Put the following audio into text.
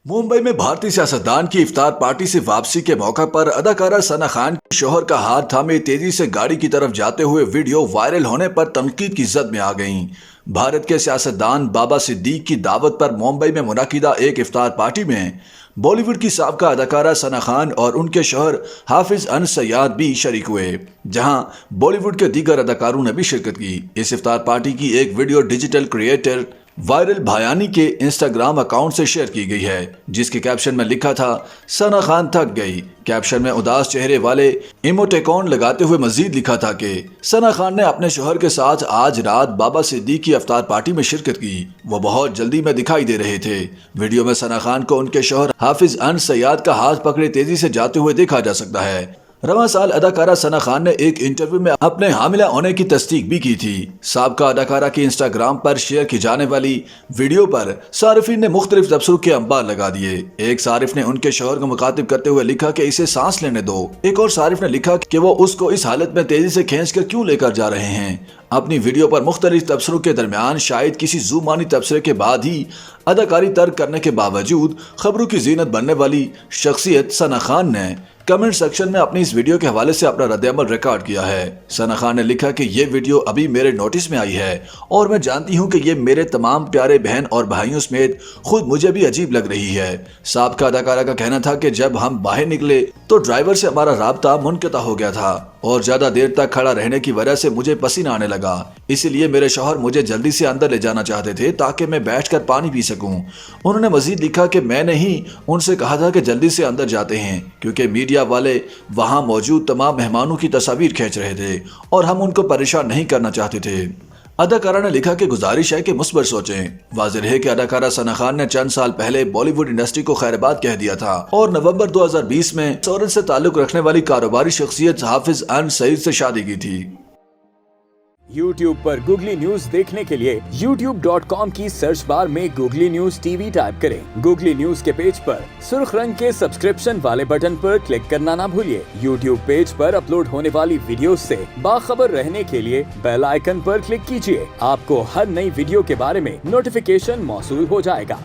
मुंबई में भारतीय सियासतदान की इफ्तार पार्टी से वापसी के मौका पर अदाकारा सना खान के शौहर का हाथ थामे तेजी से गाड़ी की तरफ जाते हुए वीडियो वायरल होने पर तनकीद की जद में आ गईं। भारत के सियासतदान बाबा सिद्दीक की दावत पर मुंबई में मुनाकिदा एक इफ्तार पार्टी में बॉलीवुड की साबका अदाकारा सना खान और उनके शौहर हाफिज अनस सयाद भी शरीक हुए, जहां बॉलीवुड के दीगर अदाकारों ने भी शिरकत की। इस इफ्तार पार्टी की एक वीडियो डिजिटल क्रिएटर वायरल भायानी के इंस्टाग्राम अकाउंट से शेयर की गई है, जिसके कैप्शन में लिखा था, सना खान थक गई। कैप्शन में उदास चेहरे वाले इमोटिकॉन लगाते हुए मजीद लिखा था कि सना खान ने अपने शौहर के साथ आज रात बाबा सिद्दीक की इफ्तार पार्टी में शिरकत की। वो बहुत जल्दी में दिखाई दे रहे थे। वीडियो में सना खान को उनके शौहर हाफिज अनस सयाद का हाथ पकड़े तेजी से जाते हुए देखा जा सकता है। रवां साल अदाकारा सना खान ने एक इंटरव्यू में अपने हामिला होने की तस्दीक भी की थी। साबका अदाकारा की इंस्टाग्राम पर शेयर की जाने वाली वीडियो पर सारिफिन ने मुख्तलिफ तबसरों के अंबार लगा दिए। एक सारिफ ने उनके शौहर को मुखातिब करते हुए लिखा कि इसे सांस लेने दो। एक और सारिफ ने लिखा कि वो उसको इस हालत में तेजी से खींचकर क्यों लेकर जा रहे हैं। अपनी वीडियो पर मुख्तलिफ तबसरों के दरमियान शायद किसी जुबानी तबसरे के बाद ही अदाकारी तर्क करने के बावजूद खबरों की जीनत बनने वाली शख्सियत सना खान ने कमेंट सेक्शन में अपनी इस वीडियो के हवाले से अपना रद्द-ए-अमल रिकॉर्ड किया है। सना खान ने लिखा कि ये वीडियो अभी मेरे नोटिस में आई है और मैं जानती हूँ कि ये मेरे तमाम प्यारे बहन और भाइयों समेत खुद मुझे भी अजीब लग रही है। साबका अदाकारा का कहना था कि जब हम बाहर निकले तो ड्राइवर से हमारा राब्ता मुनक़ता हो गया था और ज्यादा देर तक खड़ा रहने की वजह से मुझे पसीना आने लगा। इसीलिए मेरे शौहर मुझे जल्दी से अंदर ले जाना चाहते थे ताकि मैं बैठकर पानी पी सकूं। उन्होंने मजीद लिखा कि मैंने ही उनसे कहा था कि जल्दी से अंदर जाते हैं, क्योंकि मीडिया वाले वहां मौजूद तमाम मेहमानों की तस्वीर खींच रहे थे और हम उनको परेशान नहीं करना चाहते थे। अदाकारा ने लिखा कि गुजारिश है कि मुस्बित सोचें। वाज़ेह है कि अदाकारा सना खान ने चंद साल पहले बॉलीवुड इंडस्ट्री को खैरबाद कह दिया था और नवंबर 2020 में सौरन से ताल्लुक रखने वाली कारोबारी शख्सियत हाफिज अनस सईद से शादी की थी। YouTube पर गूगली न्यूज देखने के लिए youtube.com की सर्च बार में गूगली न्यूज टीवी टाइप करें। गूगली न्यूज के पेज पर सुर्ख रंग के सब्सक्रिप्शन वाले बटन पर क्लिक करना ना भूलिए। YouTube पेज पर अपलोड होने वाली वीडियोस से बाखबर रहने के लिए बेल आइकन पर क्लिक कीजिए। आपको हर नई वीडियो के बारे में नोटिफिकेशन मौसूल हो जाएगा।